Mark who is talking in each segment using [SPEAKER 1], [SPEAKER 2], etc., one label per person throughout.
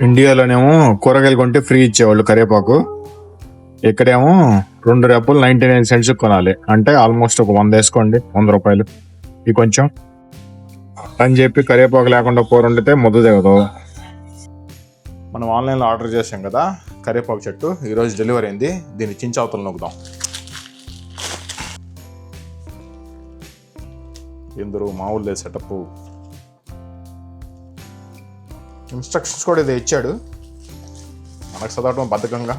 [SPEAKER 1] ఇండియాలోనేమో కూరగాయలు కొంటే ఫ్రీ ఇచ్చేవాళ్ళు కరివేపాకు. ఇక్కడేమో 2 రెబ్బలు 99 సెంట్స్ కొనాలి. అంటే ఆల్మోస్ట్ ఒక 100 వేసుకోండి, 100 రూపాయలు. ఇది కొంచెం అని చెప్పి కరివేపాకు లేకుండా కూర వండితే ముద్ద దిగదు. మనం ఆన్లైన్లో ఆర్డర్ చేసాం కదా కరివేపాకు చెట్టు, ఈరోజు డెలివరీ అయింది. దీన్ని చించవతలు నొక్కుదాం. ఎందరూ మామూలు లేదు సెటప్. ఇన్స్ట్రక్షన్స్ కూడా ఇదే ఇచ్చాడు. మనకు చదవడం బద్ధకంగా,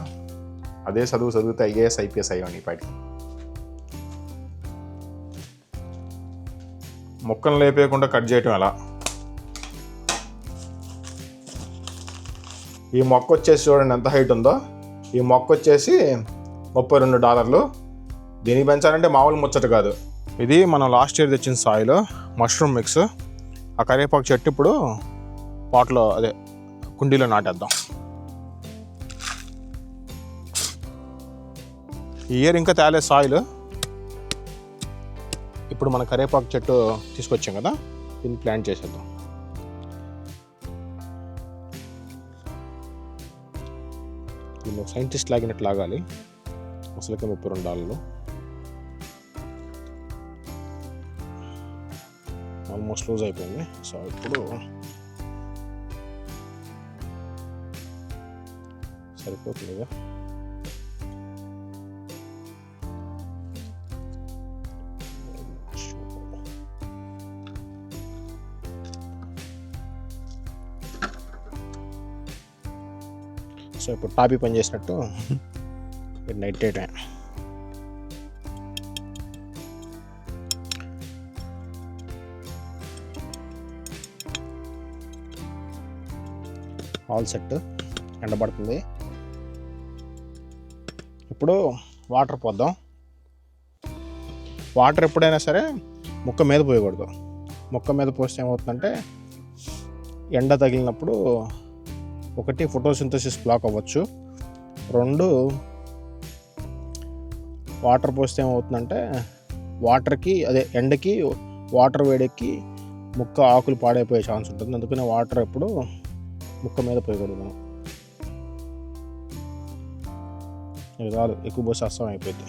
[SPEAKER 1] అదే చదివితే ఐఏఎస్ ఐపీఎస్ అయ్యాను. ఇప్పటికి మొక్కలు లేపేయకుండా కట్ చేయటం ఎలా. ఈ మొక్క వచ్చేసి చూడండి ఎంత హైట్ ఉందో. ఈ మొక్క వచ్చేసి $32. దీనికి పెంచాలంటే మామూలు ముచ్చట కాదు. ఇది మనం లాస్ట్ ఇయర్ తెచ్చిన సాయిల్ మష్రూమ్ మిక్స్. ఆ కరివేపాకు చెట్టు ఇప్పుడు పాట్లో అదే కుండీలో నాటేద్దాం. ఈ ఇయర్ ఇంకా తేలే సాయిల్. ఇప్పుడు మన కరివేపాకు చెట్టు తీసుకొచ్చాం కదా, దీన్ని ప్లాంట్ చేసేద్దాం. దీన్ని సైంటిస్ట్ లాగినట్టు లాగాలి. అసలుకే $32. ఆల్మోస్ట్ లూజ్ అయిపోయింది. సో ఇప్పుడు సరిపోతుందిగా. సో ఇప్పుడు టాపీ పని చేసినట్టు నైట్ టైం ఆల్ సెట్. ఎండబడుతుంది. ఇప్పుడు వాటర్ పోద్దాం. వాటర్ ఎప్పుడైనా సరే మొక్క మీద పోయకూడదు. మొక్క మీద పోస్తే ఏమవుతుందంటే ఎండ తగిలినప్పుడు ఒకటి ఫోటోసింథసిస్ బ్లాక్ అవ్వచ్చు, 2 వాటర్ పోస్తే ఏమవుతుందంటే వాటర్కి అదే ఎండకి వాటర్ వేడెక్కి మొక్క ఆకులు పాడైపోయే ఛాన్స్ ఉంటుంది. అందుకనే వాటర్ ఎప్పుడు మొక్క మీద పోయకూడదు. మనం ఇది చాలు, ఎక్కువ పోసి అస్తం అయిపోయింది.